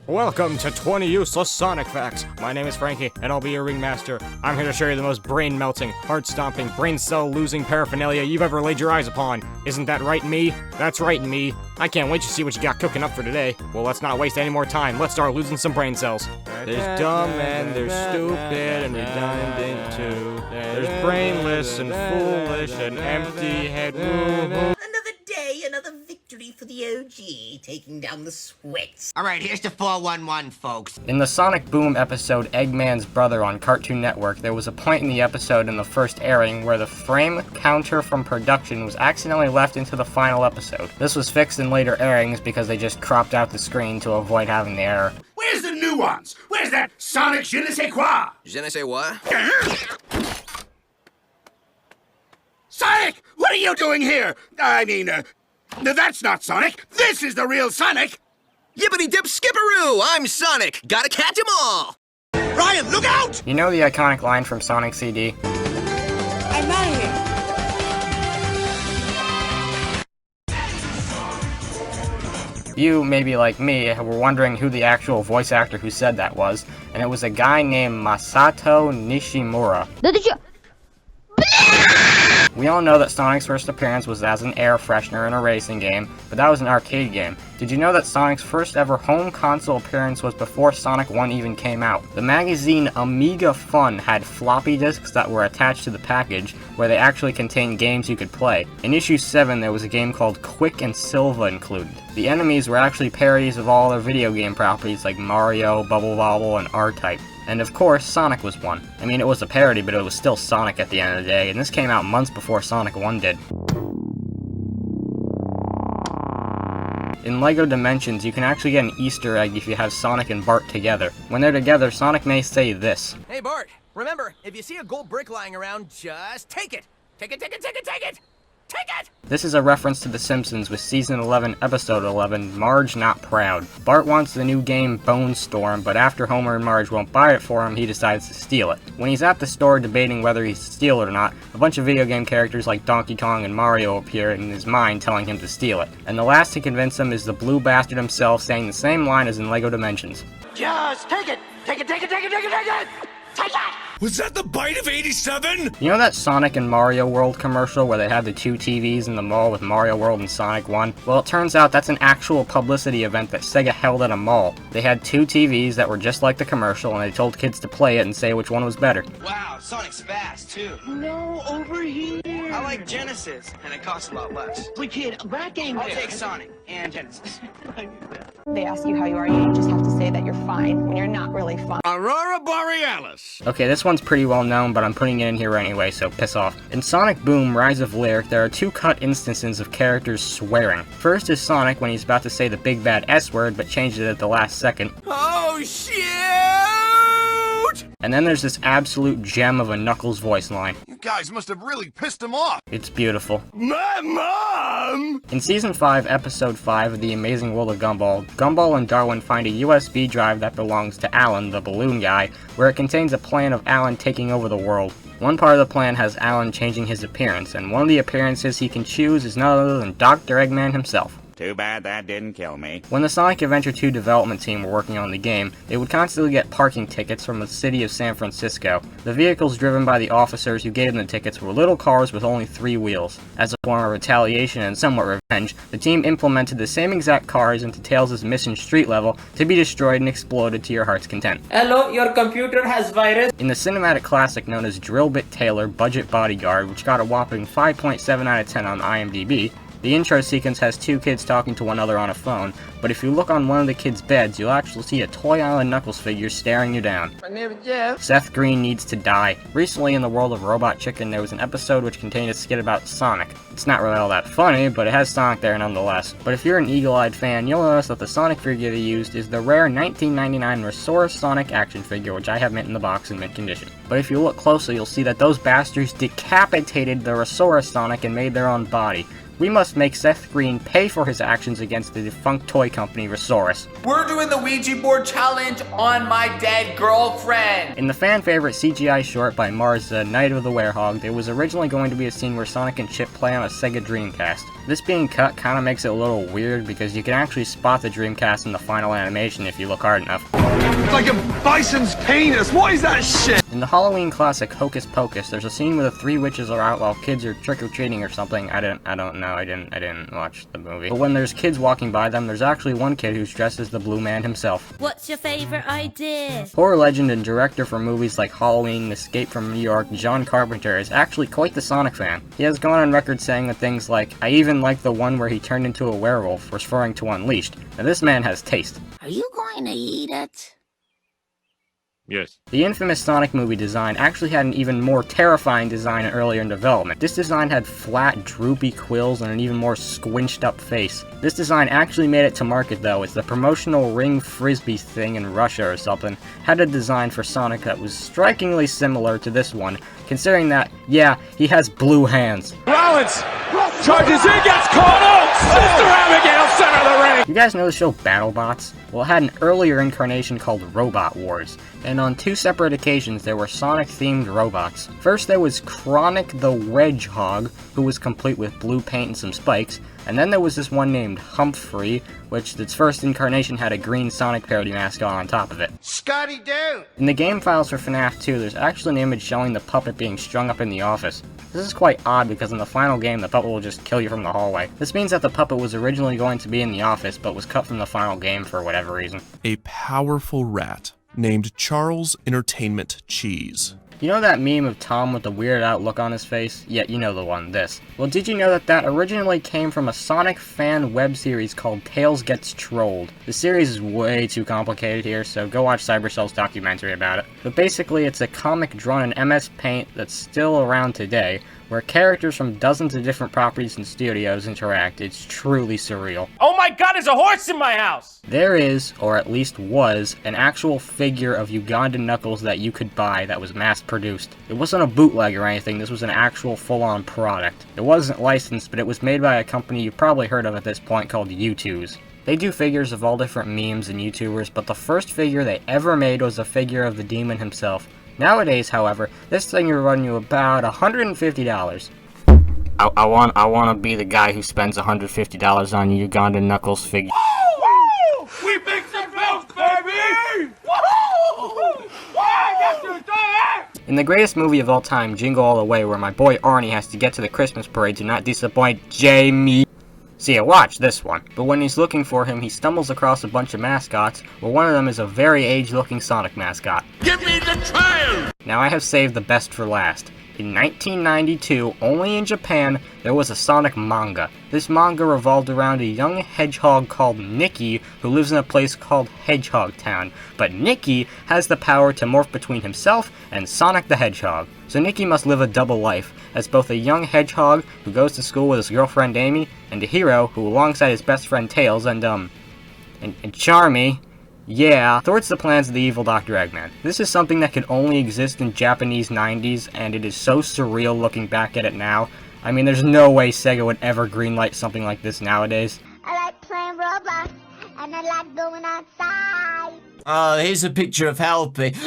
Welcome to 20 Useless Sonic Facts. My name is Frankie, and I'll be your ringmaster. I'm here to show you the most brain-melting, heart-stomping, brain-cell-losing paraphernalia you've ever laid your eyes upon. Isn't that right, me? That's right, me. I can't wait to see what you got cooking up for today. Well, let's not waste any more time. Let's start losing some brain cells. There's dumb and there's stupid and redundant too. There's brainless and foolish and empty-head. Another day, another victory for the OG, taking down the sweats. Alright, here's the 411, folks. In the Sonic Boom episode Eggman's Brother on Cartoon Network, there was a point in the episode in the first airing where the frame counter from production was accidentally left into the final episode. This was fixed in later airings because they just cropped out the screen to avoid having the error. Where's the nuance? Where's that Sonic je ne sais quoi? Je ne sais what? Sonic! What are you doing here? That's not Sonic. This is the real Sonic. Yippity dip skipperoo! I'm Sonic! Gotta catch 'em all! Ryan, look out! You know the iconic line from Sonic CD? I'm out of here. You, maybe like me, were wondering who the actual voice actor who said that was, and it was a guy named Masato Nishimura. We all know that Sonic's first appearance was as an air freshener in a racing game, but that was an arcade game. Did you know that Sonic's first ever home console appearance was before Sonic 1 even came out? The magazine Amiga Fun had floppy disks that were attached to the package, where they actually contained games you could play. In issue 7 there was a game called Quick and Silva included. The enemies were actually parodies of all their video game properties like Mario, Bubble Bobble, and R-Type. And of course, Sonic was one. I mean, it was a parody, but it was still Sonic at the end of the day, and this came out months before Sonic 1 did. In LEGO Dimensions, you can actually get an Easter egg if you have Sonic and Bart together. When they're together, Sonic may say this. Hey Bart, remember, if you see a gold brick lying around, just take it! Take it, take it, take it, take it! Take it! This is a reference to The Simpsons with Season 11, Episode 11, Marge Not Proud. Bart wants the new game Bone Storm, but after Homer and Marge won't buy it for him, he decides to steal it. When he's at the store debating whether he should steal it or not, a bunch of video game characters like Donkey Kong and Mario appear in his mind telling him to steal it. And the last to convince him is the blue bastard himself saying the same line as in LEGO Dimensions. Just take it! Take it, take it, take it, take it, take it! Take it! Was that the bite of 87? You know that Sonic and Mario World commercial where they had the two TVs in the mall with Mario World and Sonic 1? Well, it turns out that's an actual publicity event that Sega held at a mall. They had two TVs that were just like the commercial, and they told kids to play it and say which one was better. Wow, Sonic's fast, too. No, over here. I like Genesis, and it costs a lot less. Wait, kid, that game I'll there. take Sonic and Genesis. They ask you how you are, you just have to say that you're fine when you're not really fine. Aurora Borealis. Okay, this one's pretty well known, but I'm putting it in here anyway, so piss off. In Sonic Boom Rise of Lyric, there are two cut instances of characters swearing. First is Sonic when he's about to say the big bad S word, but changed it at the last second. Oh shoot! And then there's this absolute gem of a Knuckles voice line. You guys must have really pissed him off. It's beautiful. My mom! In Season 5, Episode 5 of The Amazing World of Gumball, Gumball and Darwin find a USB drive that belongs to Alan, the balloon guy, where it contains a plan of Alan taking over the world. One part of the plan has Alan changing his appearance, and one of the appearances he can choose is none other than Dr. Eggman himself. Too bad that didn't kill me. When the Sonic Adventure 2 development team were working on the game, they would constantly get parking tickets from the city of San Francisco. The vehicles driven by the officers who gave them the tickets were little cars with only 3 wheels. As a form of retaliation and somewhat revenge, the team implemented the same exact cars into Tails' mission street level to be destroyed and exploded to your heart's content. Hello, your computer has virus. In the cinematic classic known as Drillbit Taylor Budget Bodyguard, which got a whopping 5.7 out of 10 on IMDb, the intro sequence has two kids talking to one another on a phone, but if you look on one of the kids' beds, you'll actually see a Toy Island Knuckles figure staring you down. My name is Jeff. Seth Green needs to die. Recently in the world of Robot Chicken, there was an episode which contained a skit about Sonic. It's not really all that funny, but it has Sonic there nonetheless. But if you're an eagle-eyed fan, you'll notice that the Sonic figure they used is the rare 1999 Resource Sonic action figure, which I have mint in the box in mint condition. But if you look closely, you'll see that those bastards decapitated the Resource Sonic and made their own body. We must make Seth Green pay for his actions against the defunct toy company Resource. We're doing the Ouija board challenge on my dead girlfriend! In the fan-favorite CGI short by Marza, Night of the Werehog, there was originally going to be a scene where Sonic and Chip play on a Sega Dreamcast. This being cut kinda makes it a little weird because you can actually spot the Dreamcast in the final animation if you look hard enough. It's like a bison's penis, what is that shit? In the Halloween classic Hocus Pocus, there's a scene where the three witches are out while kids are trick-or-treating or something. I don't know, I didn't watch the movie. But when there's kids walking by them, there's actually one kid who's dressed as the Blue Man himself. What's your favorite idea? Horror legend and director for movies like Halloween, Escape from New York, John Carpenter is actually quite the Sonic fan. He has gone on record saying that things like, "I even like the one where he turned into a werewolf," referring to Unleashed. Now this man has taste. Are you going to eat it? Yes. The infamous Sonic movie design actually had an even more terrifying design earlier in development. This design had flat, droopy quills and an even more squinched up face. This design actually made it to market though, as the promotional ring frisbee thing in Russia or something had a design for Sonic that was strikingly similar to this one, considering that, yeah, he has blue hands. Rollins charges in, gets caught up! Sister Abigail, center of the ring! You guys know the show BattleBots? Well, it had an earlier incarnation called Robot Wars, and on two separate occasions there were Sonic-themed robots. First there was Chronic the Hedgehog, who was complete with blue paint and some spikes, and then there was this one named Humphrey, which its first incarnation had a green Sonic parody mascot on top of it. Scotty down! In the game files for FNAF 2, there's actually an image showing the puppet being strung up in the office. This is quite odd because in the final game, the puppet will just kill you from the hallway. This means that the puppet was originally going to be in the office, but was cut from the final game for whatever reason. A powerful rat named Charles Entertainment Cheese. You know that meme of Tom with the weirded out look on his face? Yeah, you know the one, this. Well, did you know that that originally came from a Sonic fan web series called Tails Gets Trolled? The series is way too complicated here, so go watch Cybercell's documentary about it. But basically, it's a comic drawn in MS Paint that's still around today, where characters from dozens of different properties and studios interact. It's truly surreal. Oh my god, there's a horse in my house! There is, or at least was, an actual figure of Ugandan Knuckles that you could buy that was mass-produced. It wasn't a bootleg or anything, this was an actual full-on product. It wasn't licensed, but it was made by a company you've probably heard of at this point called U2s. They do figures of all different memes and YouTubers, but the first figure they ever made was a figure of the demon himself. Nowadays, however, this thing will run you about $150. I want to be the guy who spends $150 on a Ugandan Knuckles figure. Woo! We big some belts, baby! Woo! In the greatest movie of all time, Jingle All the Way, where my boy Arnie has to get to the Christmas parade to not disappoint Jamie. See ya, watch this one. But when he's looking for him, he stumbles across a bunch of mascots, where one of them is a very aged-looking Sonic mascot. Give me the trail! Now I have saved the best for last. In 1992, only in Japan, there was a Sonic manga. This manga revolved around a young hedgehog called Nicky, who lives in a place called Hedgehog Town. But Nicky has the power to morph between himself and Sonic the Hedgehog. So Nicky must live a double life, as both a young hedgehog who goes to school with his girlfriend Amy, and a hero who, alongside his best friend Tails and Charmy, yeah, thwarts the plans of the evil Dr. Eggman. This is something that could only exist in Japanese 90s, and it is so surreal looking back at it now. I mean, there's no way Sega would ever greenlight something like this nowadays. I like playing Roblox, and I like going outside. Here's a picture of Helpy.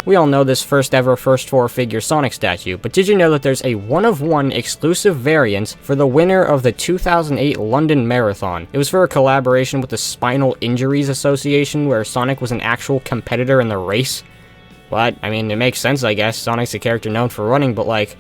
We all know this first ever first four figure Sonic statue, but did you know that there's a one-of-one exclusive variant for the winner of the 2008 London Marathon? It was for a collaboration with the Spinal Injuries Association, where Sonic was an actual competitor in the race. But, I mean, it makes sense, I guess. Sonic's a character known for running, but like,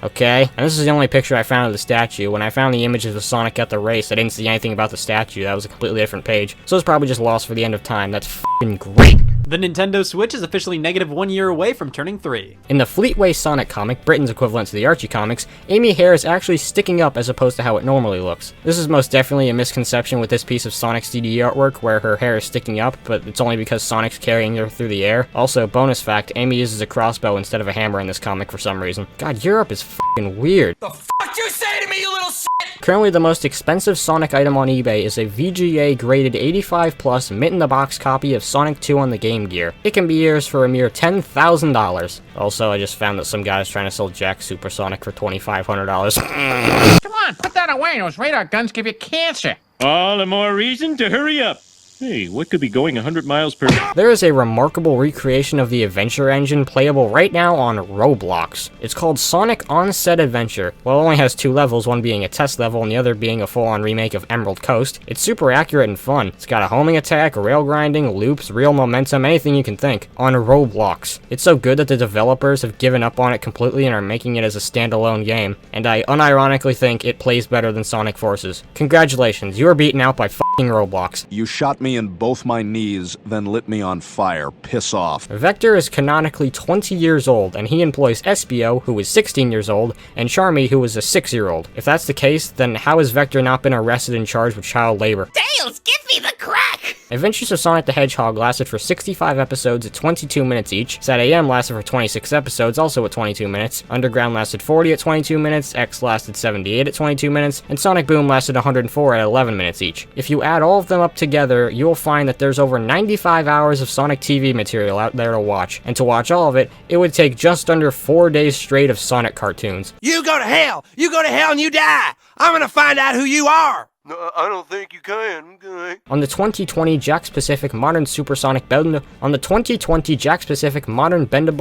okay. And this is the only picture I found of the statue. When I found the images of Sonic at the race, I didn't see anything about the statue. That was a completely different page. So it's probably just lost for the end of time. That's f***ing great. The Nintendo Switch is officially -1 year away from turning 3. In the Fleetway Sonic comic, Britain's equivalent to the Archie comics, Amy hair is actually sticking up as opposed to how it normally looks. This is most definitely a misconception with this piece of Sonic's CD artwork where her hair is sticking up, but it's only because Sonic's carrying her through the air. Also, bonus fact, Amy uses a crossbow instead of a hammer in this comic for some reason. God, Europe is f***ing weird. The fuck you say to me, you little shit? Currently the most expensive Sonic item on eBay is a VGA graded 85+ mint-in-the-box copy of Sonic 2 on the Game Gear. It can be yours for a mere $10,000. Also, I just found that some guy's trying to sell Jack Supersonic for $2,500. Come on, put that away. Those radar guns give you cancer. All the more reason to hurry up. Hey, what could be going 100 miles per... There is a remarkable recreation of the Adventure engine playable right now on Roblox. It's called Sonic On-Set Adventure. Well, it only has 2 levels, one being a test level and the other being a full-on remake of Emerald Coast. It's super accurate and fun. It's got a homing attack, rail grinding, loops, real momentum, anything you can think. On Roblox. It's so good that the developers have given up on it completely and are making it as a standalone game. And I unironically think it plays better than Sonic Forces. Congratulations, you are beaten out by f***ing Roblox. You shot me in both my knees, then lit me on fire. Piss off. Vector is canonically 20 years old, and he employs Espio, who is 16 years old, and Charmy, who is a 6-year-old. If that's the case, then how has Vector not been arrested and charged with child labor? Tails, give me the crack! Adventures of Sonic the Hedgehog lasted for 65 episodes at 22 minutes each, Sat AM lasted for 26 episodes, also at 22 minutes, Underground lasted 40 at 22 minutes, X lasted 78 at 22 minutes, and Sonic Boom lasted 104 at 11 minutes each. If you add all of them up together, you'll find that there's over 95 hours of Sonic TV material out there to watch, and to watch all of it, it would take just under 4 days straight of Sonic cartoons. You go to hell! You go to hell and you die! I'm gonna find out who you are! No, I don't think you can. Okay. On the 2020 Jakks Pacific Modern Supersonic Bendable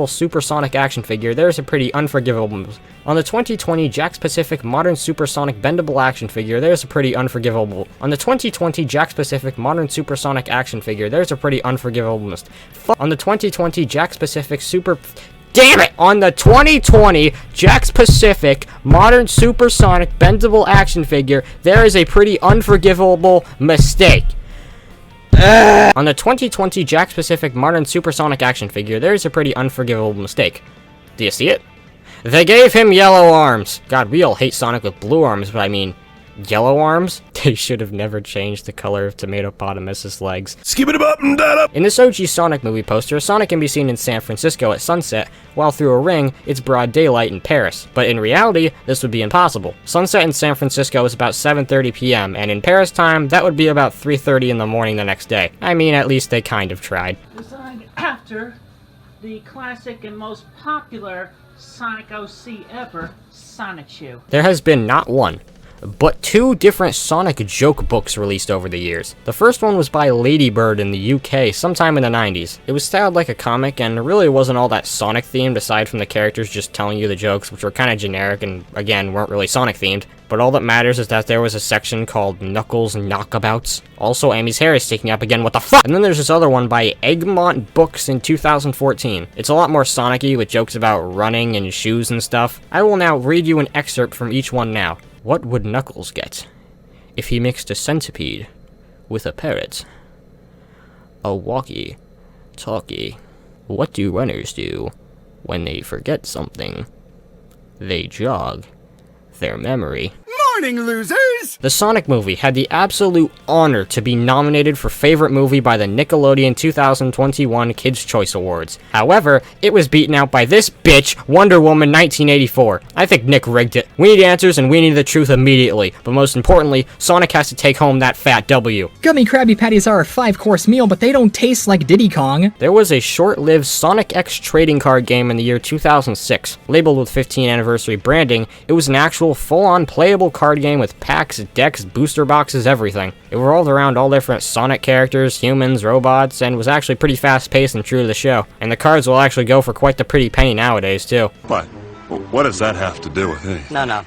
Supersonic action figure, there's a pretty unforgivable. On the 2020 Jakks Pacific Modern Supersonic Bendable action figure, there's a pretty unforgivable. On the 2020 Jakks Pacific Modern Supersonic action figure, there's a pretty unforgivable. On the 2020 Jakks Pacific Super. Damn it! On the 2020 Jakks Pacific Modern Supersonic Bendable action figure, there is a pretty unforgivable mistake. On the 2020 Jakks Pacific Modern Supersonic action figure, there is a pretty unforgivable mistake. Do you see it? They gave him yellow arms. God, we all hate Sonic with blue arms, but I mean, yellow arms? They should have never changed the color of Tomatopotamus's legs. Skip it up and that up! In this OG Sonic movie poster, Sonic can be seen in San Francisco at sunset, while through a ring, it's broad daylight in Paris. But in reality, this would be impossible. Sunset in San Francisco is about 7:30 p.m., and in Paris time, that would be about 3:30 in the morning the next day. I mean, at least they kind of tried. Designed after the classic and most popular Sonic OC ever, Sonichu. There has been not one, but 2 different Sonic joke books released over the years. The first one was by Ladybird in the UK sometime in the 90s. It was styled like a comic and really wasn't all that Sonic themed aside from the characters just telling you the jokes, which were kind of generic and again weren't really Sonic themed. But all that matters is that there was a section called Knuckles Knockabouts. Also, Amy's hair is sticking up again, what the fuck? And then there's this other one by Egmont Books in 2014. It's a lot more Sonic-y with jokes about running and shoes and stuff. I will now read you an excerpt from each one now. What would Knuckles get if he mixed a centipede with a parrot? A walkie-talkie. What do runners do when they forget something? They jog their memory. Morning, losers! The Sonic movie had the absolute honor to be nominated for Favorite Movie by the Nickelodeon 2021 Kids' Choice Awards. However, it was beaten out by this bitch, Wonder Woman 1984. I think Nick rigged it. We need answers and we need the truth immediately. But most importantly, Sonic has to take home that fat W. Gummy Krabby Patties are a 5-course meal, but they don't taste like Diddy Kong. There was a short-lived Sonic X trading card game in the year 2006. Labeled with 15th anniversary branding, it was an actual full-on playable card game with packs, decks, booster boxes, everything. It revolved around all different Sonic characters, humans, robots, and was actually pretty fast-paced and true to the show. And the cards will actually go for quite the pretty penny nowadays, too. What does that have to do with anything? No.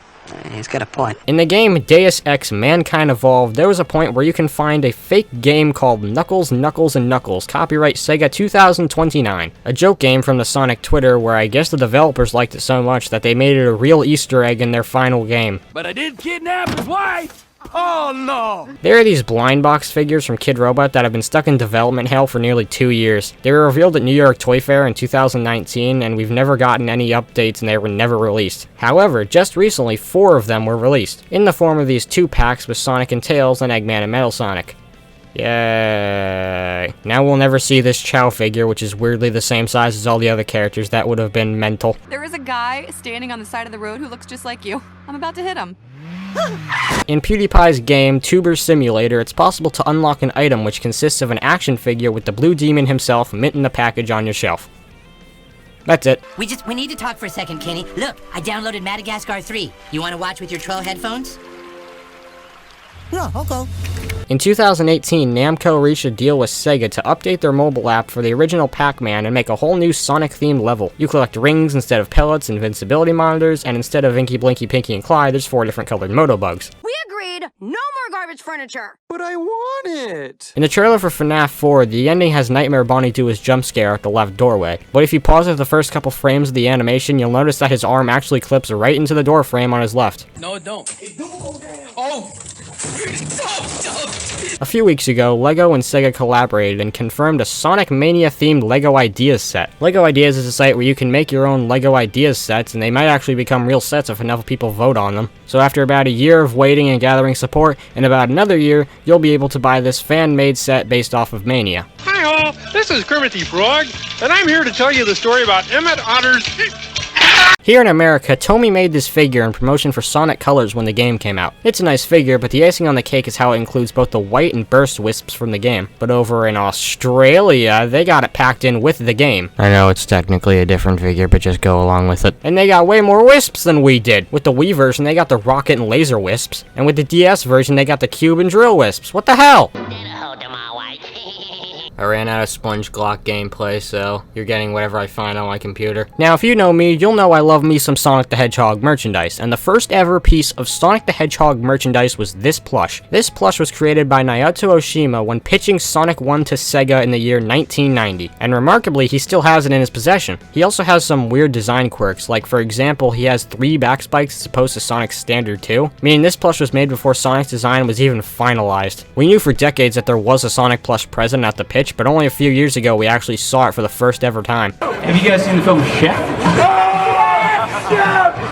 He's got a point. In the game Deus Ex Mankind Evolved, there was a point where you can find a fake game called Knuckles, Knuckles, and Knuckles, copyright Sega 2029. A joke game from the Sonic Twitter where I guess the developers liked it so much that they made it a real Easter egg in their final game. But I did kidnap his wife! Oh no! There are these blind box figures from Kid Robot that have been stuck in development hell for nearly 2 years. They were revealed at New York Toy Fair in 2019, and we've never gotten any updates and they were never released. However, just recently 4 of them were released, in the form of these 2 packs with Sonic and Tails and Eggman and Metal Sonic. Yay. Now we'll never see this Chow figure, which is weirdly the same size as all the other characters. That would have been mental. There is a guy standing on the side of the road who looks just like you. I'm about to hit him. In PewDiePie's game, Tuber Simulator, it's possible to unlock an item which consists of an action figure with the blue demon himself minting the package on your shelf. That's it. We need to talk for a second, Kenny. Look, I downloaded Madagascar 3. You want to watch with your troll headphones? Yeah, okay. In 2018, Namco reached a deal with Sega to update their mobile app for the original Pac-Man and make a whole new Sonic-themed level. You collect rings instead of pellets, invincibility monitors, and instead of Inky, Blinky, Pinky, and Clyde, there's 4 different colored Motobugs. We agreed, no more garbage furniture. But I want it. In the trailer for FNAF 4, the ending has Nightmare Bonnie do his jump scare at the left doorway. But if you pause at the first couple frames of the animation, you'll notice that his arm actually clips right into the door frame on his left. No, it don't. Oh! A few weeks ago, LEGO and Sega collaborated and confirmed a Sonic Mania-themed LEGO Ideas set. LEGO Ideas is a site where you can make your own LEGO Ideas sets, and they might actually become real sets if enough people vote on them. So after about a year of waiting and gathering support, in about another year, you'll be able to buy this fan-made set based off of Mania. Hi all, this is Kermit the Frog, and I'm here to tell you the story about Emmett Otter's... Here in America, Tomy made this figure in promotion for Sonic Colors when the game came out. It's a nice figure, but the icing on the cake is how it includes both the white and burst wisps from the game. But over in Australia, they got it packed in with the game. I know it's technically a different figure, but just go along with it. And they got way more wisps than we did. With the Wii version, they got the rocket and laser wisps. And with the DS version, they got the cube and drill wisps. What the hell? I ran out of Sponge Glock gameplay, so you're getting whatever I find on my computer. Now, if you know me, you'll know I love me some Sonic the Hedgehog merchandise, and the first ever piece of Sonic the Hedgehog merchandise was this plush. This plush was created by Naoto Oshima when pitching Sonic 1 to Sega in the year 1990, and remarkably, he still has it in his possession. He also has some weird design quirks, like for example, he has 3 back spikes as opposed to Sonic's standard 2, meaning this plush was made before Sonic's design was even finalized. We knew for decades that there was a Sonic plush present at the pitch, but only a few years ago we actually saw it for the first ever time. Have you guys seen the film Chef?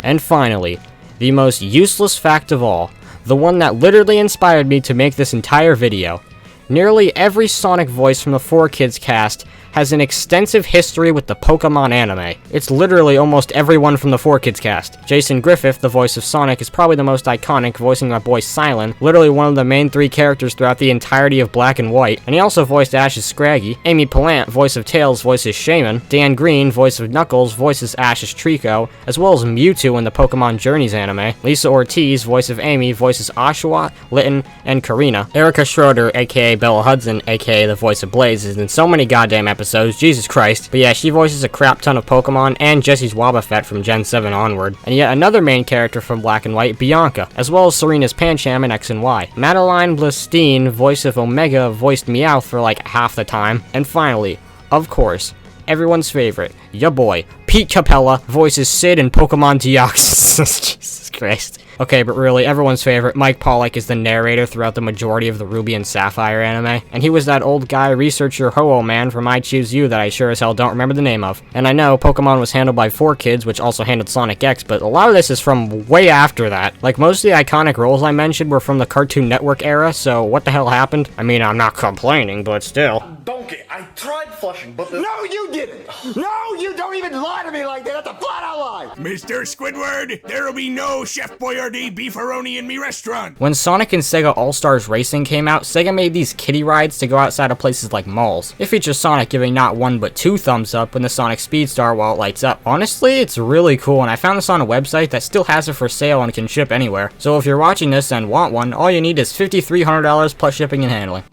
And finally, the most useless fact of all, the one that literally inspired me to make this entire video. Nearly every Sonic voice from the 4Kids cast has an extensive history with the Pokemon anime. It's literally almost everyone from the 4Kids cast. Jason Griffith, the voice of Sonic, is probably the most iconic, voicing my boy Silent, literally one of the main 3 characters throughout the entirety of Black and White, and he also voiced Ash's Scraggy. Amy Pallant, voice of Tails, voices Shaman. Dan Green, voice of Knuckles, voices Ash's Trico, as well as Mewtwo in the Pokemon Journeys anime. Lisa Ortiz, voice of Amy, voices Oshawott, Litten, and Karina. Erica Schroeder, aka Bella Hudson, aka the voice of Blaze, is in so many goddamn episodes, Jesus Christ. But yeah, she voices a crap ton of Pokemon and Jesse's Wobbuffet from Gen 7 onward. And yet another main character from Black and White, Bianca, as well as Serena's Pancham in X and Y. Madeline Blastine, voice of Omega, voiced Meowth for like half the time. And finally, of course, everyone's favorite, ya boy, Pete Capella, voices Sid in Pokemon Deoxys. Jesus Christ. Okay, but really, everyone's favorite, Mike Pollock, is the narrator throughout the majority of the Ruby and Sapphire anime, and he was that old guy researcher Ho-Oh man from I Choose You that I sure as hell don't remember the name of. And I know Pokemon was handled by 4Kids, which also handled Sonic X, but a lot of this is from way after that. Like, most of the iconic roles I mentioned were from the Cartoon Network era, so what the hell happened? I mean, I'm not complaining, but still. Donkey, I tried flushing, but No, you didn't! No, you don't even lie to me like that! That's a flat-out lie! Mr. Squidward, there'll be no Chef Boyardee beefaroni in me restaurant. When Sonic and Sega All-Stars Racing came out, Sega made these kiddie rides to go outside of places like malls. It features Sonic giving not 1 but 2 thumbs up when the Sonic Speed Star while it lights up. Honestly, it's really cool, and I found this on a website that still has it for sale and can ship anywhere. So if you're watching this and want one, all you need is $5,300 plus shipping and handling.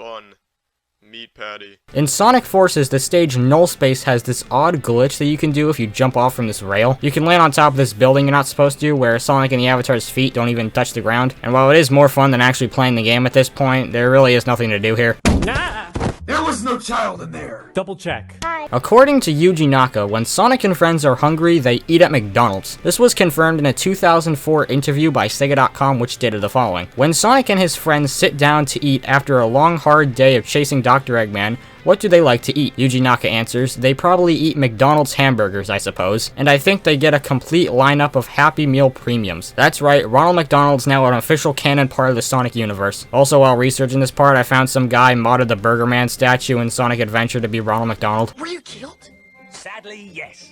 Meat patty. In Sonic Forces, the stage Null Space has this odd glitch that you can do if you jump off from this rail. You can land on top of this building you're not supposed to, where Sonic and the Avatar's feet don't even touch the ground. And while it is more fun than actually playing the game at this point, there really is nothing to do here. Nah! There was no child in there! Double check. According to Yuji Naka, when Sonic and friends are hungry, they eat at McDonald's. This was confirmed in a 2004 interview by Sega.com, which stated the following. When Sonic and his friends sit down to eat after a long, hard day of chasing Dr. Eggman, what do they like to eat? Yuji Naka answers, they probably eat McDonald's hamburgers, I suppose. And I think they get a complete lineup of Happy Meal premiums. That's right, Ronald McDonald's now an official canon part of the Sonic universe. Also, while researching this part, I found some guy modded the Burger Man statue in Sonic Adventure to be Ronald McDonald. Were you killed? Sadly, yes.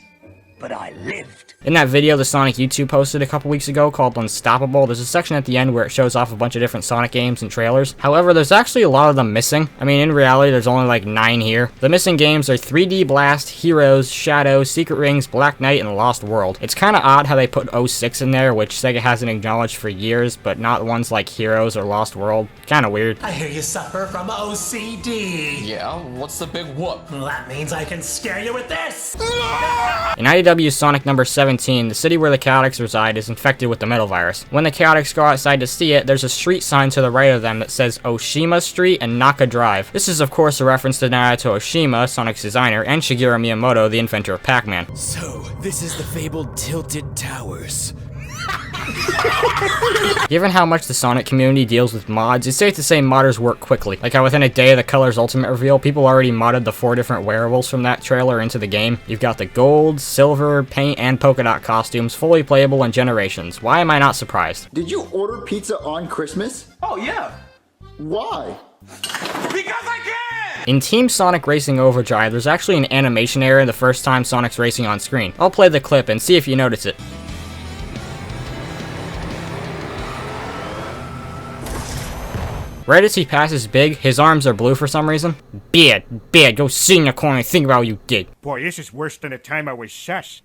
but I lived. In that video the Sonic YouTube posted a couple weeks ago called Unstoppable, there's a section at the end where it shows off a bunch of different Sonic games and trailers. However, there's actually a lot of them missing. I mean, in reality, there's only like 9 here. The missing games are 3D Blast, Heroes, Shadow, Secret Rings, Black Knight, and Lost World. It's kind of odd how they put 06 in there, which Sega hasn't acknowledged for years, but not ones like Heroes or Lost World. Kind of weird. I hear you suffer from OCD. Yeah, what's the big whoop? Well, that means I can scare you with this. In IDW's Sonic number 17, the city where the Chaotix reside is infected with the metal virus. When the Chaotix go outside to see it, there's a street sign to the right of them that says Oshima Street and Naka Drive. This is of course a reference to Naruto Oshima, Sonic's designer, and Shigeru Miyamoto, the inventor of Pac-Man. So, this is the fabled Tilted Towers. Given how much the Sonic community deals with mods, it's safe to say modders work quickly. Like how within a day of the Colors Ultimate reveal, people already modded the 4 different wearables from that trailer into the game. You've got the gold, silver, paint, and polka dot costumes, fully playable in Generations. Why am I not surprised? Did you order pizza on Christmas? Oh, yeah. Why? Because I can! In Team Sonic Racing Overdrive, there's actually an animation error the first time Sonic's racing on screen. I'll play the clip and see if you notice it. Right as he passes Big, his arms are blue for some reason. Bad, go sit in the corner and think about what you did. Boy, this is worse than the time I was sus.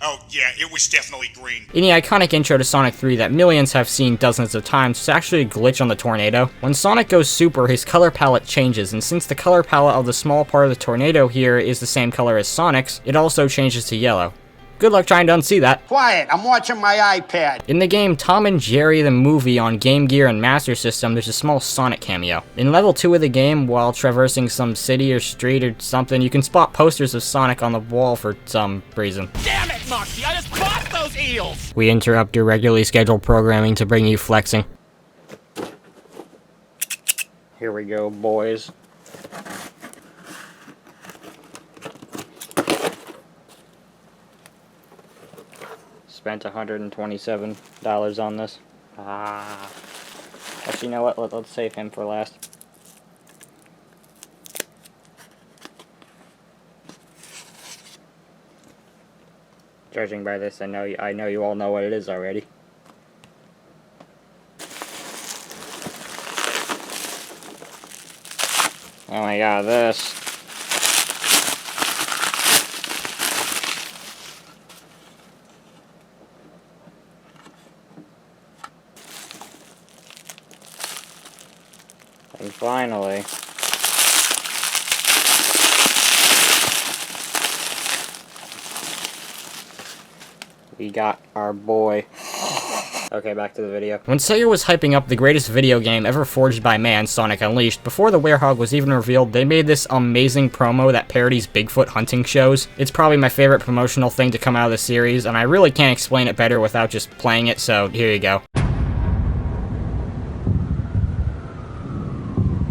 Oh, yeah, it was definitely green. In the iconic intro to Sonic 3 that millions have seen dozens of times, there's actually a glitch on the tornado. When Sonic goes super, his color palette changes, and since the color palette of the small part of the tornado here is the same color as Sonic's, it also changes to yellow. Good luck trying to unsee that. Quiet, I'm watching my iPad. In the game Tom and Jerry the movie on Game Gear and Master System, there's a small Sonic cameo. In level 2 of the game, while traversing some city or street or something, you can spot posters of Sonic on the wall for some reason. Damn it, Moxie, I just bought those eels! We interrupt your regularly scheduled programming to bring you flexing. Here we go, boys. Spent $127 on this. Actually, you know what? Let's save him for last. Judging by this, I know you all know what it is already. Oh my god, this. And finally, we got our boy. Okay, back to the video. When Sega was hyping up the greatest video game ever forged by man, Sonic Unleashed, before the Hedgehog was even revealed, they made this amazing promo that parodies Bigfoot hunting shows. It's probably my favorite promotional thing to come out of the series, and I really can't explain it better without just playing it, so here you go.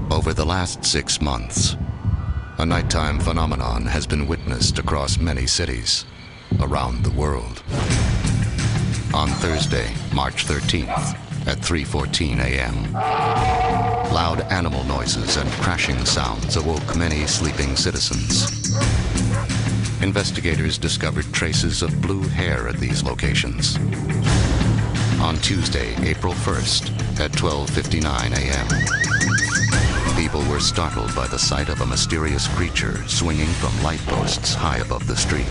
Over the last 6 months, a nighttime phenomenon has been witnessed across many cities around the world. On Thursday, March 13th, at 3:14 a.m., loud animal noises and crashing sounds awoke many sleeping citizens. Investigators discovered traces of blue hair at these locations. On Tuesday, April 1st, at 12:59 a.m., people were startled by the sight of a mysterious creature swinging from light posts high above the street.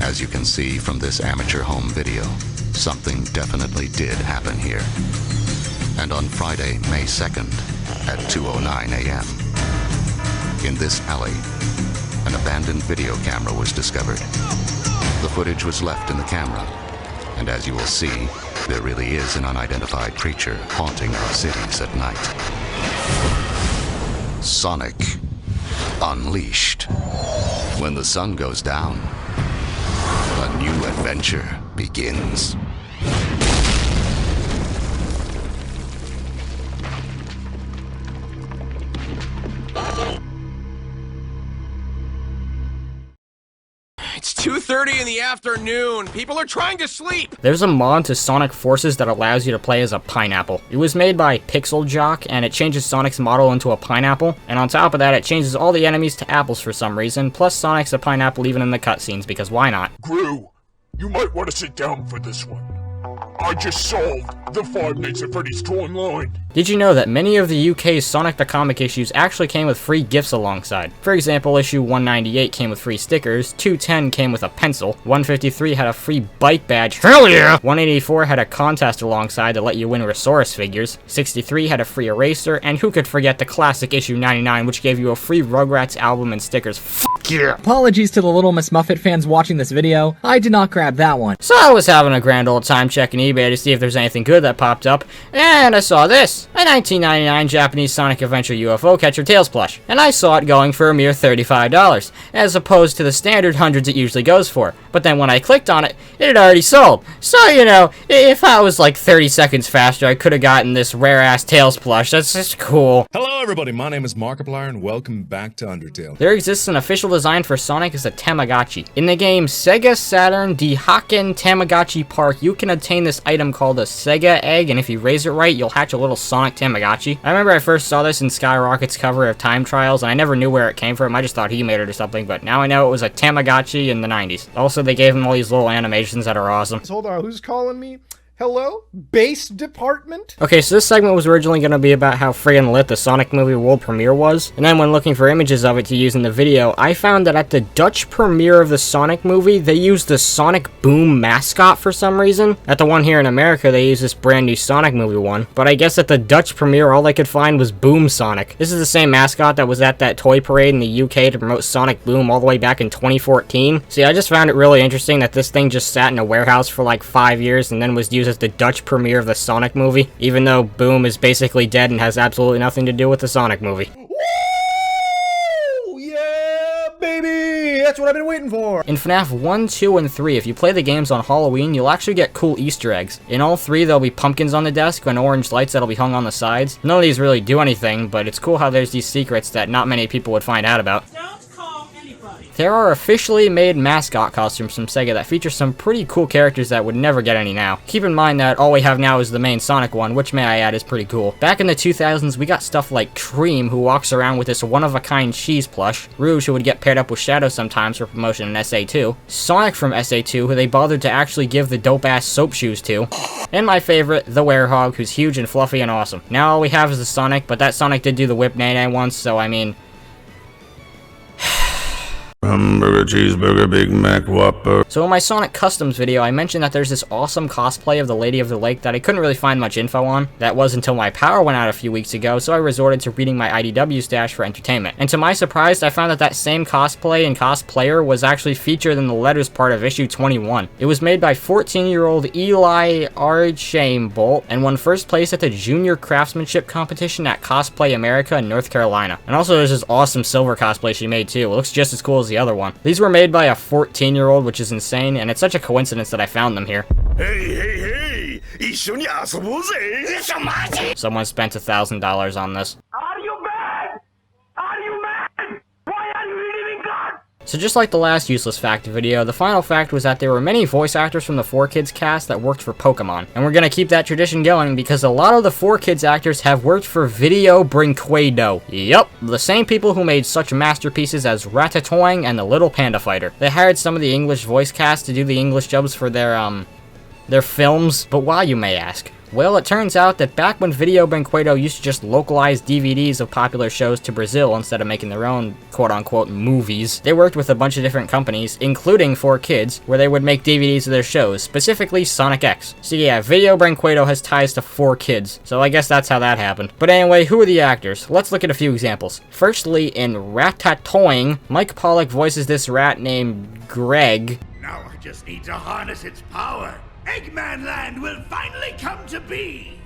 As you can see from this amateur home video, something definitely did happen here. And on Friday, May 2nd, at 2:09 a.m., in this alley, an abandoned video camera was discovered. The footage was left in the camera, and as you will see, there really is an unidentified creature haunting our cities at night. Sonic Unleashed. When the sun goes down, a new adventure begins. It's 2:30 in the afternoon. People are trying to sleep. There's a mod to Sonic Forces that allows you to play as a pineapple. It was made by Pixel Jock, and it changes Sonic's model into a pineapple. And on top of that, it changes all the enemies to apples for some reason. Plus, Sonic's a pineapple even in the cutscenes, because why not? Gru, you might want to sit down for this one. I just solved the Five Nights at Freddy's 2 online. Did you know that many of the UK's Sonic the Comic issues actually came with free gifts alongside? For example, issue 198 came with free stickers, 210 came with a pencil, 153 had a free bike badge, hell yeah! 184 had a contest alongside to let you win Resource figures, 63 had a free eraser, and who could forget the classic issue 99, which gave you a free Rugrats album and stickers. Fuck yeah! Apologies to the Little Miss Muffet fans watching this video, I did not grab that one. So I was having a grand old time checking eBay to see if there's anything good that popped up, and I saw this. A 1999 Japanese Sonic Adventure UFO Catcher Tails plush, and I saw it going for a mere $35, as opposed to the standard hundreds it usually goes for. But then when I clicked on it, it had already sold. So, you know, if I was like 30 seconds faster, I could have gotten this rare-ass Tails plush. That's just cool. Hello everybody, my name is Markiplier, and welcome back to Undertale. There exists an official design for Sonic as a Tamagotchi. In the game Sega Saturn Dehaken Tamagotchi Park, you can obtain this item called a Sega Egg, and if you raise it right, you'll hatch a little Sonic Tamagotchi. I remember I first saw this in Skyrocket's cover of Time Trials, and I never knew where it came from. I just thought he made it or something, but now I know it was a Tamagotchi in the 90s. Also, they gave him all these little animations that are awesome. Hold on, who's calling me? Hello? Base department? Okay, so this segment was originally going to be about how friggin' lit the Sonic movie world premiere was, and then when looking for images of it to use in the video, I found that at the Dutch premiere of the Sonic movie, they used the Sonic Boom mascot for some reason. At the one here in America, they used this brand new Sonic movie one, but I guess at the Dutch premiere, all I could find was Boom Sonic. This is the same mascot that was at that toy parade in the UK to promote Sonic Boom all the way back in 2014. See, I just found it really interesting that this thing just sat in a warehouse for like 5 years and then was used as the Dutch premiere of the Sonic movie, even though Boom is basically dead and has absolutely nothing to do with the Sonic movie. Woo! Yeah, baby! That's what I've been waiting for! In FNAF 1, 2, and 3, if you play the games on Halloween, you'll actually get cool Easter eggs. In all three, there'll be pumpkins on the desk and orange lights that'll be hung on the sides. None of these really do anything, but it's cool how there's these secrets that not many people would find out about. There are officially made mascot costumes from Sega that feature some pretty cool characters that would never get any now. Keep in mind that all we have now is the main Sonic one, which may I add is pretty cool. Back in the 2000s, we got stuff like Cream, who walks around with this one-of-a-kind cheese plush, Rouge, who would get paired up with Shadow sometimes for promotion in SA2, Sonic from SA2, who they bothered to actually give the dope-ass soap shoes to, and my favorite, the Werehog, who's huge and fluffy and awesome. Now all we have is the Sonic, but that Sonic did do the Whip Nay Nay once, so I mean... Hamburger, cheeseburger, Big Mac, Whopper. So in my Sonic Customs video, I mentioned that there's this awesome cosplay of the Lady of the Lake that I couldn't really find much info on. That was until my power went out a few weeks ago, so I resorted to reading my IDW stash for entertainment. And to my surprise, I found that that same cosplay and cosplayer was actually featured in the letters part of issue 21. It was made by 14-year-old Eli Archambault and won first place at the Junior Craftsmanship Competition at Cosplay America in North Carolina. And also there's this awesome silver cosplay she made too. It looks just as cool as the other one. These were made by a 14-year-old, which is insane, and it's such a coincidence that I found them here. Hey! Someone spent $1,000 on this. Are you mad? Are you mad? Why are you leaving God? So just like the last useless fact video, the final fact was that there were many voice actors from the 4Kids cast that worked for Pokemon. And we're gonna keep that tradition going because a lot of the 4Kids actors have worked for Video Brinquedo. Yup, the same people who made such masterpieces as Ratatouille and the Little Panda Fighter. They hired some of the English voice cast to do the English dubs for their films, but why, you may ask? Well, it turns out that back when Video Brinquedo used to just localize DVDs of popular shows to Brazil instead of making their own quote-unquote movies, they worked with a bunch of different companies, including 4Kids, where they would make DVDs of their shows, specifically Sonic X. So yeah, Video Brinquedo has ties to 4Kids, so I guess that's how that happened. But anyway, who are the actors? Let's look at a few examples. Firstly, in Ratatouille, Mike Pollock voices this rat named Greg. Now I just need to harness its power. Eggman Land will finally come to be!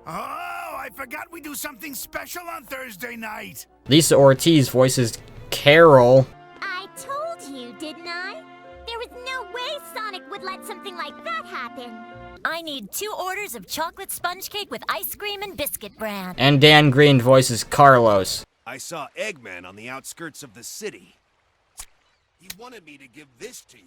Oh, I forgot we do something special on Thursday night! Lisa Ortiz voices Carol. I told you, didn't I? There was no way Sonic would let something like that happen. I need 2 orders of chocolate sponge cake with ice cream and biscuit bran. And Dan Green voices Carlos. I saw Eggman on the outskirts of the city. He wanted me to give this to you.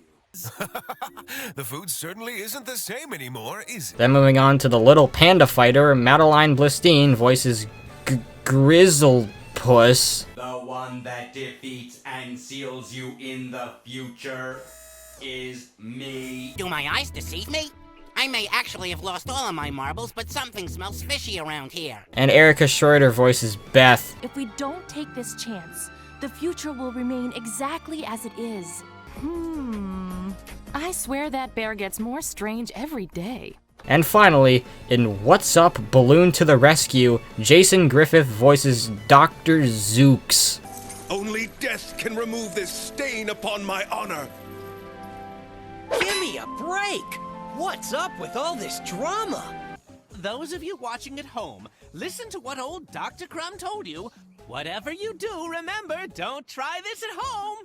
The food certainly isn't the same anymore, is it? Then moving on to the little panda fighter, Madeline Blistine voices Grizzlepuss. The one that defeats and seals you in the future is me. Do my eyes deceive me? I may actually have lost all of my marbles, but something smells fishy around here. And Erica Schroeder voices Beth. If we don't take this chance, the future will remain exactly as it is. I swear that bear gets more strange every day. And finally, in What's Up, Balloon to the Rescue, Jason Griffith voices Dr. Zooks. Only death can remove this stain upon my honor. Give me a break! What's up with all this drama? Those of you watching at home, listen to what old Dr. Crumb told you. Whatever you do, remember, don't try this at home!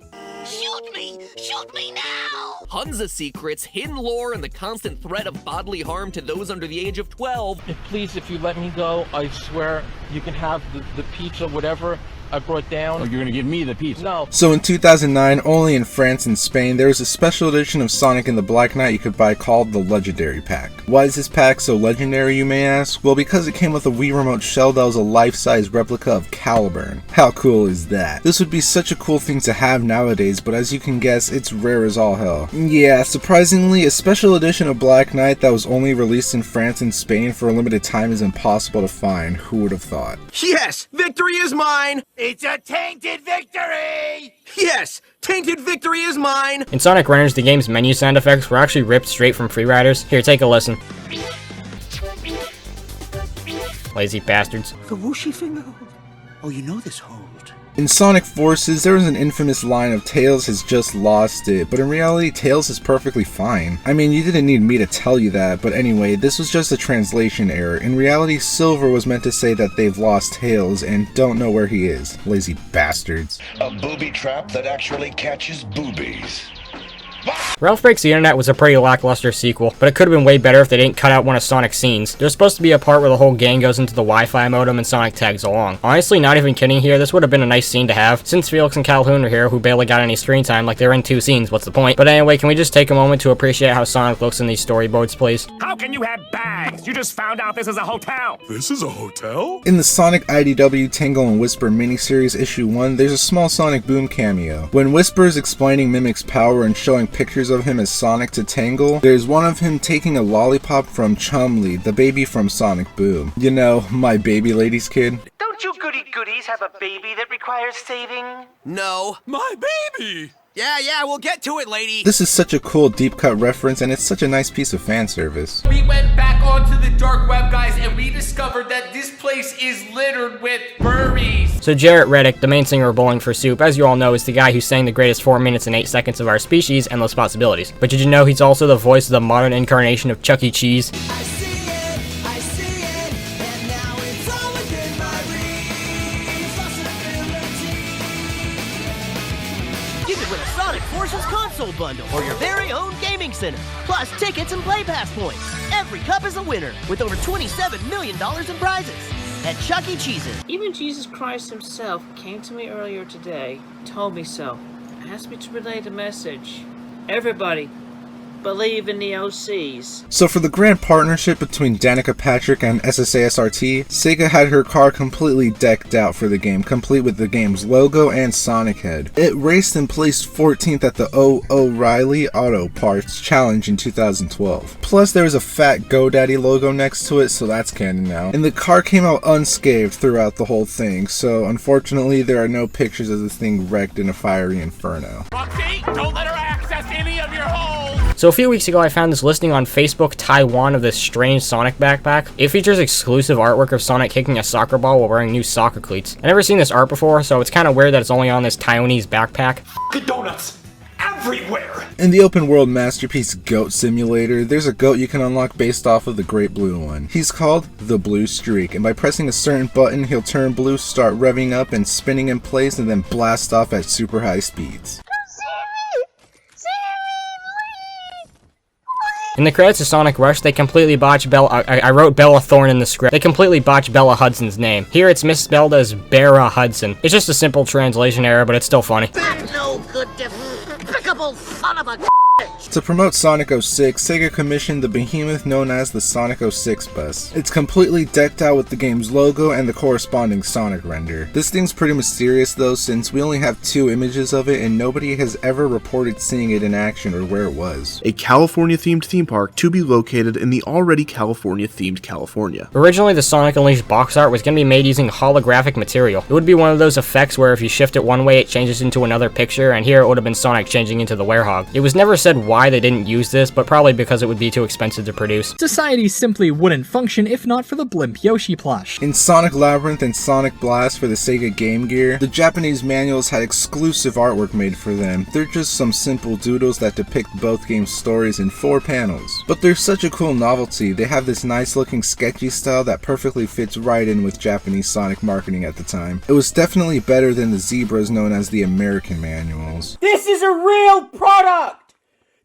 Shoot me! Shoot me now! Tons of secrets, hidden lore, and the constant threat of bodily harm to those under the age of 12. Please, if you let me go, I swear you can have the pizza, whatever I brought down. Oh, you're gonna give me the pizza? No. So in 2009, only in France and Spain, there was a special edition of Sonic and the Black Knight you could buy called the Legendary Pack. Why is this pack so legendary, you may ask? Well, because it came with a Wii Remote shell that was a life-size replica of Caliburn. How cool is that? This would be such a cool thing to have nowadays, but as you can guess, it's rare as all hell. Yeah, surprisingly, a special edition of Black Knight that was only released in France and Spain for a limited time is impossible to find. Who would have thought? Yes! Victory is mine! It's a tainted victory! Yes! Tainted victory is mine! In Sonic Runners, the game's menu sound effects were actually ripped straight from Free Riders. Here, take a listen. Lazy bastards. The whooshy finger hold. Oh, you know this hold. In Sonic Forces, there was an infamous line of Tails has just lost it, but in reality, Tails is perfectly fine. I mean, you didn't need me to tell you that, but anyway, this was just a translation error. In reality, Silver was meant to say that they've lost Tails and don't know where he is. Lazy bastards. A booby trap that actually catches boobies. Ralph Breaks the Internet was a pretty lackluster sequel, but it could have been way better if they didn't cut out one of Sonic's scenes. There's supposed to be a part where the whole gang goes into the Wi-Fi modem and Sonic tags along. Honestly, not even kidding here, this would have been a nice scene to have. Since Felix and Calhoun are here, who barely got any screen time, like they're in 2 scenes, what's the point? But anyway, can we just take a moment to appreciate how Sonic looks in these storyboards, please? How can you have bags? You just found out this is a hotel! This is a hotel? In the Sonic IDW Tangle and Whisper miniseries issue 1, there's a small Sonic Boom cameo. When Whisper is explaining Mimic's power and showing pictures of him as Sonic to Tangle, there's one of him taking a lollipop from Chumley, the baby from Sonic Boom. You know, my baby ladies kid. Don't you goody-goodies have a baby that requires saving? No. My baby! Yeah, we'll get to it, lady! This is such a cool deep cut reference and it's such a nice piece of fan service. We went back onto the dark web, guys, and we discovered that this place is littered with furries. So Jarrett Reddick, the main singer of Bowling for Soup, as you all know, is the guy who sang the greatest 4 minutes and 8 seconds of Our Species, Endless Possibilities. But did you know he's also the voice of the modern incarnation of Chuck E. Cheese? With a Sonic Forces console bundle or your very own gaming center, plus tickets and play pass points. Every cup is a winner with over $27 million in prizes at Chuck E. Cheese's. Even Jesus Christ himself came to me earlier today, told me so, asked me to relay the message. Everybody, believe in the OCs. So for the grand partnership between Danica Patrick and SSASRT, Sega had her car completely decked out for the game, complete with the game's logo and Sonic head. It raced and placed 14th at the O'Reilly Auto Parts Challenge in 2012. Plus there was a fat GoDaddy logo next to it, so that's canon now. And the car came out unscathed throughout the whole thing, so unfortunately there are no pictures of this thing wrecked in a fiery inferno. Roxy, don't let her access any of your holes! So a few weeks ago I found this listing on Facebook Taiwan of this strange Sonic backpack. It features exclusive artwork of Sonic kicking a soccer ball while wearing new soccer cleats. I've never seen this art before, so it's kind of weird that it's only on this Taiwanese backpack. Good donuts everywhere! In the open world masterpiece Goat Simulator, there's a goat you can unlock based off of the Great Blue one. He's called the Blue Streak, and by pressing a certain button, he'll turn blue, start revving up and spinning in place, and then blast off at super high speeds. In the credits of Sonic Rush, they completely botched Bella. I wrote Bella Thorne in the script. They completely botched Bella Hudson's name. Here it's misspelled as Bera Hudson. It's just a simple translation error, but it's still funny. I'm no good to miserable son of a To promote Sonic 06, Sega commissioned the behemoth known as the Sonic 06 bus. It's completely decked out with the game's logo and the corresponding Sonic render. This thing's pretty mysterious though, since we only have 2 images of it and nobody has ever reported seeing it in action or where it was. A California-themed theme park to be located in the already California-themed California. Originally, the Sonic Unleashed box art was going to be made using holographic material. It would be one of those effects where if you shift it one way, it changes into another picture, and here it would have been Sonic changing into the Werehog. It was never said why they didn't use this, but probably because it would be too expensive to produce. Society simply wouldn't function if not for the blimp Yoshi plush. In Sonic Labyrinth and Sonic Blast for the Sega Game Gear, the Japanese manuals had exclusive artwork made for them. They're just some simple doodles that depict both games' stories in 4 panels. But they're such a cool novelty. They have this nice looking sketchy style that perfectly fits right in with Japanese Sonic marketing at the time. It was definitely better than the zebras known as the American manuals. This is a real product!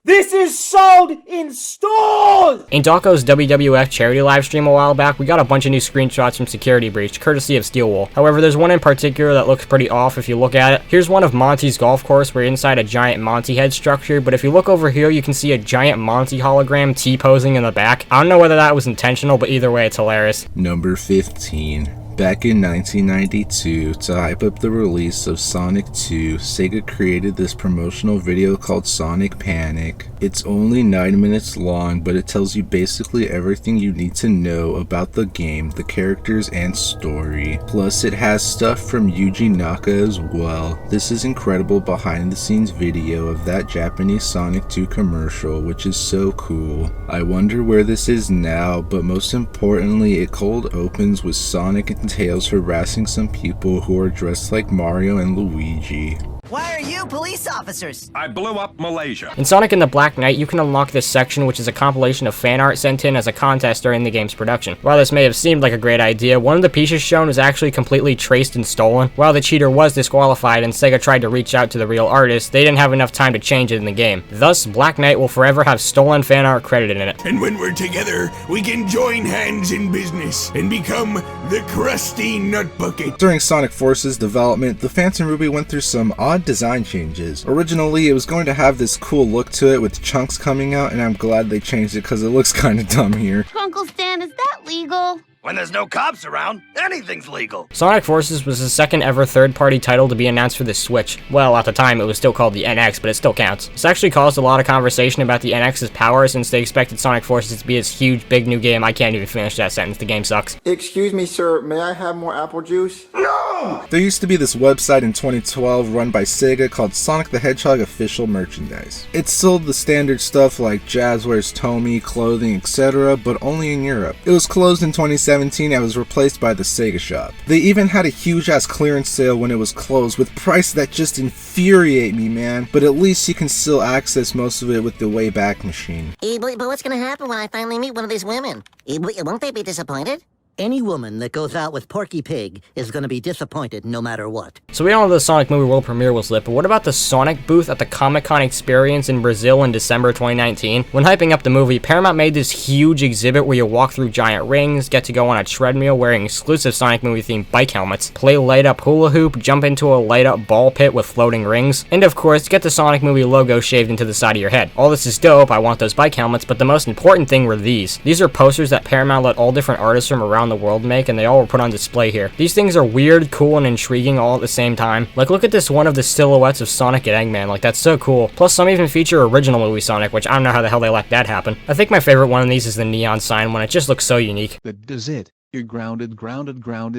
This is sold in stores! In Dawko's WWF charity livestream a while back, we got a bunch of new screenshots from Security Breach, courtesy of Steelwool. However, there's one in particular that looks pretty off if you look at it. Here's one of Monty's golf course where you're inside a giant Monty head structure, but if you look over here, you can see a giant Monty hologram T-posing in the back. I don't know whether that was intentional, but either way, it's hilarious. Number 15. Back in 1992, to hype up the release of Sonic 2, Sega created this promotional video called Sonic Panic. It's only 9 minutes long, but it tells you basically everything you need to know about the game, the characters, and story. Plus, it has stuff from Yuji Naka as well. This is incredible behind the scenes video of that Japanese Sonic 2 commercial, which is so cool. I wonder where this is now, but most importantly, it cold opens with Sonic and Tails harassing some people who are dressed like Mario and Luigi. Why are you police officers? I blew up Malaysia. In Sonic and the Black Knight, you can unlock this section, which is a compilation of fan art sent in as a contest during the game's production. While this may have seemed like a great idea, one of the pieces shown was actually completely traced and stolen. While the cheater was disqualified and Sega tried to reach out to the real artist, they didn't have enough time to change it in the game. Thus, Black Knight will forever have stolen fan art credited in it. And when we're together, we can join hands in business and become the Krusty Nut Bucket. During Sonic Force's development, the Phantom Ruby went through some odd design changes. Originally, it was going to have this cool look to it with chunks coming out, and I'm glad they changed it because it looks kind of dumb here. Uncle Stan, is that legal? When there's no cops around, anything's legal. Sonic Forces was the second ever third-party title to be announced for the Switch. Well, at the time, it was still called the NX, but it still counts. This actually caused a lot of conversation about the NX's power since they expected Sonic Forces to be this huge, big new game. I can't even finish that sentence. The game sucks. Excuse me, sir. May I have more apple juice? No! There used to be this website in 2012 run by Sega called Sonic the Hedgehog Official Merchandise. It sold the standard stuff like Jazzwares, Tomy, clothing, etc., but only in Europe. It was closed in 2017 and was replaced by the Sega Shop. They even had a huge ass clearance sale when it was closed with prices that just infuriate me, man. But at least you can still access most of it with the Wayback Machine. But what's gonna happen when I finally meet one of these women? Won't they be disappointed? Any woman that goes out with Porky Pig is gonna be disappointed no matter what. So we all know the Sonic movie world premiere was lit, but what about the Sonic booth at the Comic-Con experience in Brazil in December 2019? When hyping up the movie, Paramount made this huge exhibit where you walk through giant rings, get to go on a treadmill wearing exclusive Sonic movie themed bike helmets, play light-up hula hoop, jump into a light-up ball pit with floating rings, and of course, get the Sonic movie logo shaved into the side of your head. All this is dope, I want those bike helmets, but the most important thing were these. These are posters that Paramount let all different artists from around the world make, and they all were put on display here. These things are weird, cool, and intriguing all at the same time. Like, look at this one of the silhouettes of Sonic and Eggman, like that's so cool. Plus, some even feature original movie Sonic, which I don't know how the hell they let that happen. I think my favorite one of these is the neon sign one, it just looks so unique. That does it. You're grounded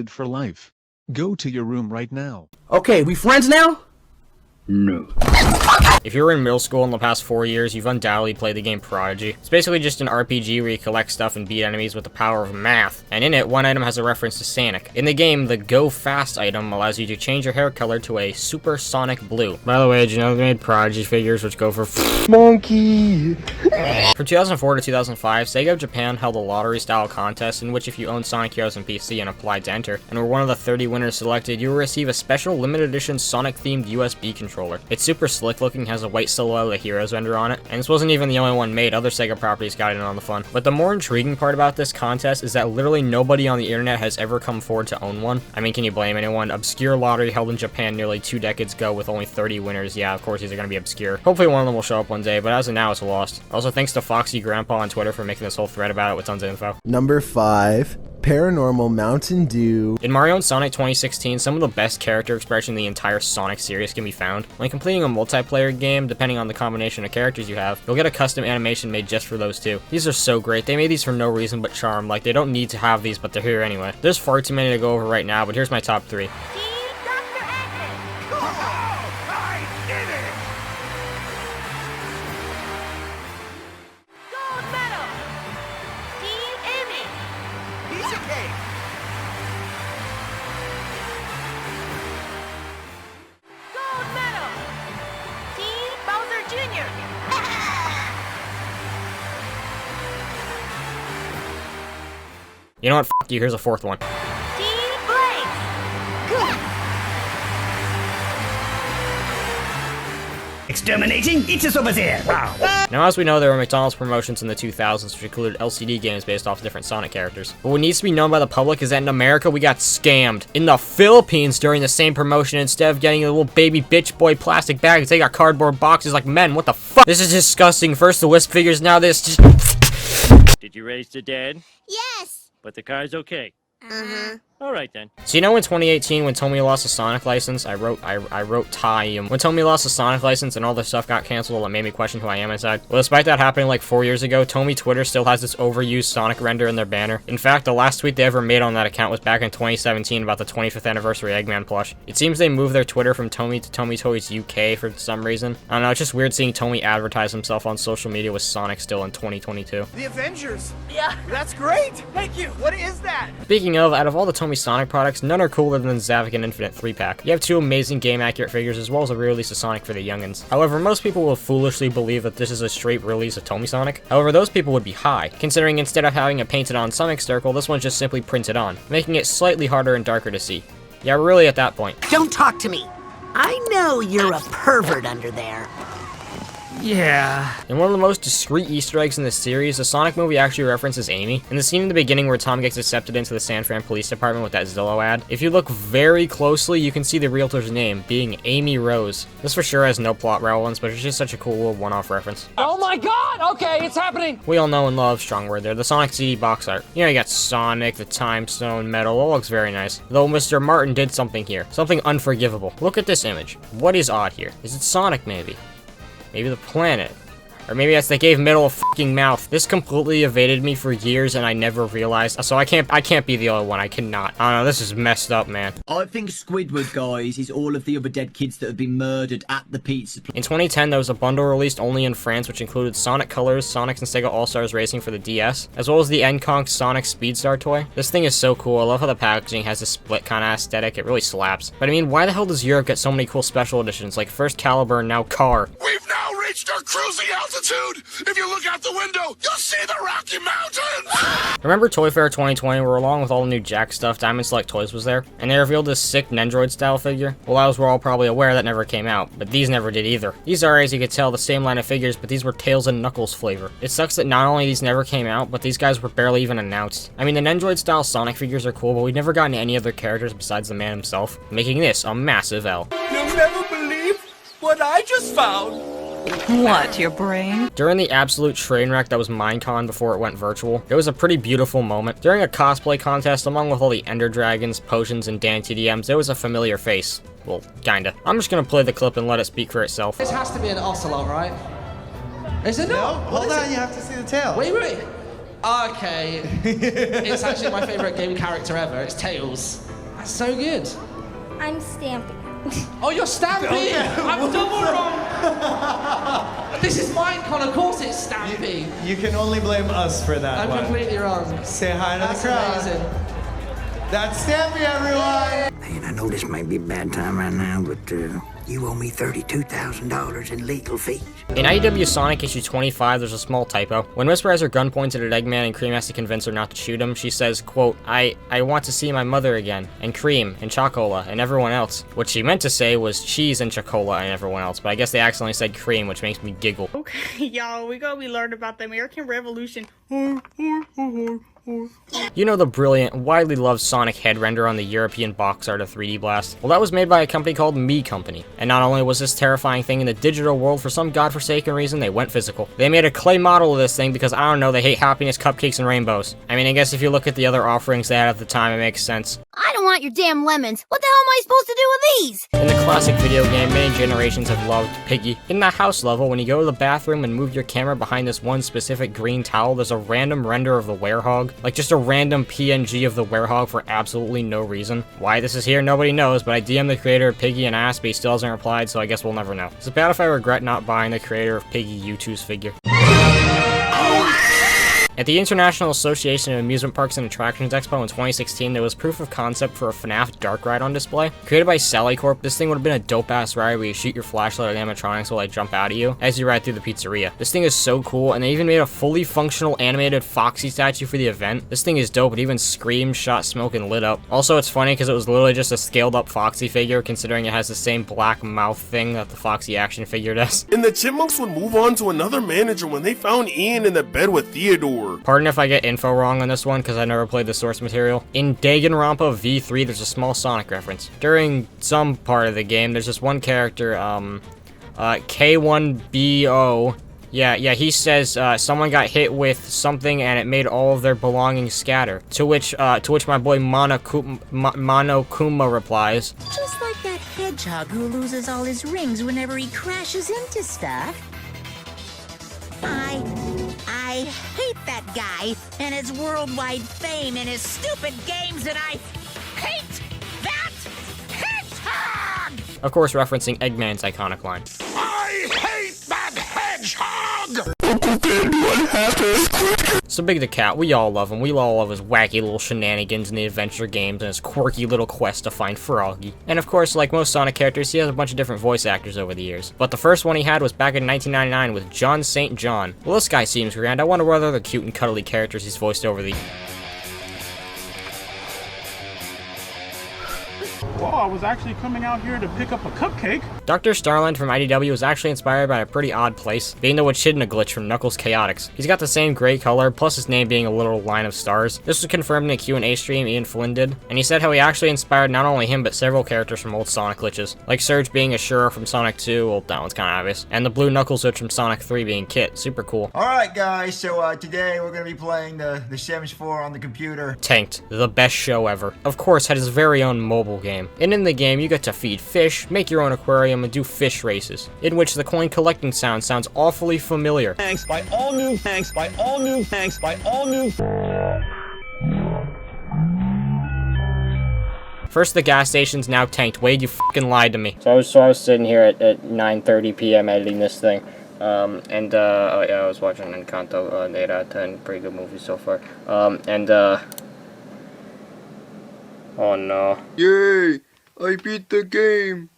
for life. Go to your room right now. Okay, we friends now? No. If you were in middle school in the past 4 years, you've undoubtedly played the game Prodigy. It's basically just an RPG where you collect stuff and beat enemies with the power of math. And in it, one item has a reference to Sonic. In the game, the Go Fast item allows you to change your hair color to a Super Sonic Blue. By the way, did you know they made Prodigy figures which go for monkey? From 2004 to 2005, Sega of Japan held a lottery-style contest in which if you owned Sonic Heroes on PC and applied to enter, and were one of the 30 winners selected, you will receive a special limited edition Sonic-themed USB controller. controller. It's super slick looking, has a white silhouette with a hero's render on it, and this wasn't even the only one made. Other Sega properties got in on the fun. But the more intriguing part about this contest is that literally nobody on the internet has ever come forward to own one. I mean, can you blame anyone? Obscure lottery held in Japan nearly 2 decades ago with only 30 winners. Yeah, of course these are going to be obscure. Hopefully one of them will show up one day, but as of now, it's lost. Also, thanks to Foxy Grandpa on Twitter for making this whole thread about it with tons of info. Number 5. Paranormal Mountain Dew. In Mario and Sonic 2016, some of the best character expression in the entire Sonic series can be found. When completing a multiplayer game, depending on the combination of characters you have, you'll get a custom animation made just for those two. These are so great. They made these for no reason but charm. Like, they don't need to have these, but they're here anyway. There's far too many to go over right now, but here's my top 3. You know what? F you. Here's a 4th one. Exterminating? Eat us over there! Wow. Now, as we know, there were McDonald's promotions in the 2000s which included LCD games based off different Sonic characters. But what needs to be known by the public is that in America, we got scammed. In the Philippines, during the same promotion, instead of getting a little baby bitch boy plastic bags, they got cardboard boxes like men. What the fuck? This is disgusting. First the Wisp figures, now this. Did you raise the dead? Yes. But the car's okay. Alright then. So you know in 2018 when Tomy lost a Sonic license, I wrote Time. When Tomy lost a Sonic license and all this stuff got canceled, it made me question who I am inside. Well, despite that happening like 4 years ago, Tomy Twitter still has this overused Sonic render in their banner. In fact, the last tweet they ever made on that account was back in 2017 about the 25th anniversary Eggman plush. It seems they moved their Twitter from Tomy to Tomy Toys UK for some reason. I don't know, it's just weird seeing Tomy advertise himself on social media with Sonic still in 2022. The Avengers! Yeah! That's great! Thank you! What is that? Speaking of, out of all the Tomy Sonic products, none are cooler than the Zavik and Infinite 3-pack. You have 2 amazing game-accurate figures as well as a re-release of Sonic for the youngins. However, most people will foolishly believe that this is a straight release of Tomy Sonic. However, those people would be high, considering instead of having a painted-on Sonic circle, this one's just simply printed on, making it slightly harder and darker to see. Yeah, really at that point. Don't talk to me. I know you're a pervert under there. Yeah. In one of the most discreet Easter eggs in this series, the Sonic movie actually references Amy. In the scene in the beginning where Tom gets accepted into the San Fran Police Department with that Zillow ad, if you look very closely, you can see the realtor's name being Amy Rose. This for sure has no plot relevance, but it's just such a cool little one-off reference. Oh my god! Okay, it's happening! We all know and love, strong word there, the Sonic CD box art. You know, you got Sonic, the Time Stone, Metal, all looks very nice. Though Mr. Martin did something here. Something unforgivable. Look at this image. What is odd here? Is it Sonic, maybe? Maybe the planet. Or maybe that's they gave Metal a fucking mouth. This completely evaded me for years and I never realized. So I can't be the only one. I cannot. I don't know, this is messed up, man. I think Squidward, guys, is all of the other dead kids that have been murdered at the pizza place. In 2010, there was a bundle released only in France, which included Sonic Colors, Sonic and Sega All-Stars Racing for the DS, as well as the Nconk Sonic Speedstar toy. This thing is so cool. I love how the packaging has this split kind of aesthetic. It really slaps. But I mean, why the hell does Europe get so many cool special editions, like first Caliber and now Car? We've now reached our cruising altitude! If you look out the window, you'll see the Rocky Mountains! Remember Toy Fair 2020, where along with all the new Jack stuff, Diamond Select Toys was there? And they revealed this sick Nendroid-style figure? Well, as we're all probably aware, that never came out, but these never did either. These are, as you could tell, the same line of figures, but these were Tails and Knuckles flavor. It sucks that not only these never came out, but these guys were barely even announced. I mean, the Nendroid-style Sonic figures are cool, but we've never gotten any other characters besides the man himself, making this a massive L. You'll never believe what I just found! What, your brain? During the absolute train wreck that was Minecon before it went virtual, it was a pretty beautiful moment. During a cosplay contest, along with all the Ender Dragons, Potions, and Dan TDMs, there was a familiar face. Well, kinda. I'm just gonna play the clip and let it speak for itself. This has to be an ocelot, right? Is it not? No, hold on, you have to see the tail. Wait. Okay. It's actually my favorite game character ever. It's Tails. That's so good. I'm Stampy. Oh, you're Stampy! Okay. I'm double wrong! This is Minecon, of course it's Stampy! You can only blame us for that I'm one. completely wrong. Say hi to That's the crowd. amazing. That's Stampy, everyone! And I know this might be a bad time right now, but you owe me $32,000 in legal fees. In IDW Sonic issue 25, there's a small typo. When Whisper has her gun pointed at Eggman and Cream has to convince her not to shoot him, she says, quote, I want to see my mother again, and Cream, and Chocola, and everyone else. What she meant to say was Cheese and Chocola and everyone else, but I guess they accidentally said Cream, which makes me giggle. Okay, y'all, we gonna be learning about the American Revolution. You know the brilliant, widely loved Sonic head render on the European box art of 3D Blast? Well, that was made by a company called Me Company. And not only was this terrifying thing in the digital world, for some godforsaken reason, they went physical. They made a clay model of this thing because, I don't know, they hate happiness, cupcakes, and rainbows. I mean, I guess if you look at the other offerings they had at the time, it makes sense. I don't want your damn lemons. What the hell am I supposed to do with these? In the classic video game, many generations have loved Piggy. In that house level, when you go to the bathroom and move your camera behind this one specific green towel, there's a random render of the werehog. Like, just a random PNG of the werehog for absolutely no reason. Why this is here, nobody knows, but I DM'd the creator of Piggy and asked, but he still hasn't replied, so I guess we'll never know. Is it bad if I regret not buying the creator of Piggy U2's figure? At the International Association of Amusement Parks and Attractions Expo in 2016, there was proof of concept for a FNAF Dark Ride on display. Created by Sally Corp, this thing would have been a dope-ass ride where you shoot your flashlight at animatronics while they jump out at you as you ride through the pizzeria. This thing is so cool, and they even made a fully functional animated Foxy statue for the event. This thing is dope, it even screamed, shot smoke, and lit up. Also, it's funny because it was literally just a scaled-up Foxy figure, considering it has the same black mouth thing that the Foxy action figure does. And the Chipmunks would move on to another manager when they found Ian in the bed with Theodore. Pardon if I get info wrong on this one, because I never played the source material. In Danganronpa V3, there's a small Sonic reference. During some part of the game, there's this one character, K1BO. Yeah, he says, someone got hit with something and it made all of their belongings scatter. To which my boy Monokuma replies, Just like that hedgehog who loses all his rings whenever he crashes into stuff. I hate that guy and his worldwide fame and his stupid games, and I hate that hedgehog! Of course referencing Eggman's iconic line. I hate that hedgehog! What happened? So Big the Cat, we all love him. We all love his wacky little shenanigans in the adventure games and his quirky little quest to find Froggy. And of course, like most Sonic characters, he has a bunch of different voice actors over the years. But the first one he had was back in 1999 with John St. John. Well, this guy seems grand. I wonder what other cute and cuddly characters he's voiced over the... Well, I was actually coming out here to pick up a cupcake. Dr. Starland from IDW was actually inspired by a pretty odd place, being the Wachidna glitch from Knuckles Chaotix. He's got the same gray color, plus his name being a literal line of stars. This was confirmed in a Q&A stream Ian Flynn did, and he said how he actually inspired not only him, but several characters from old Sonic glitches, like Surge being Ashura from Sonic 2, well, that one's kinda obvious, and the blue Knuckles glitch from Sonic 3 being Kit, super cool. Alright guys, so today we're gonna be playing the Sims 4 on the computer. Tanked, the best show ever. Of course, had his very own mobile game. And in the game, you get to feed fish, make your own aquarium, and do fish races, in which the coin collecting sound sounds awfully familiar. Thanks by all new, thanks by all new, thanks by all new. First the gas station's now tanked. Wade, you fucking lied to me. So I was sitting here at 9:30 p.m. editing this thing. Oh yeah, I was watching Encanto, 8 out of 10, pretty good movie so far. Oh no. Yay! I beat the game!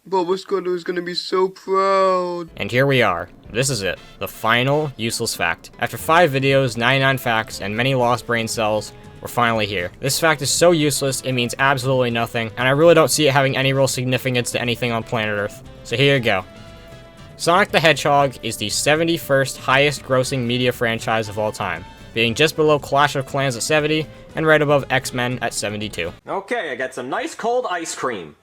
Bubba Scudder is gonna be so proud. And here we are. This is it. The final useless fact. After 5 videos, 99 facts, and many lost brain cells, we're finally here. This fact is so useless, it means absolutely nothing, and I really don't see it having any real significance to anything on planet Earth. So here you go. Sonic the Hedgehog is the 71st highest grossing media franchise of all time, being just below Clash of Clans at 70, and right above X-Men at 72. Okay, I got some nice cold ice cream.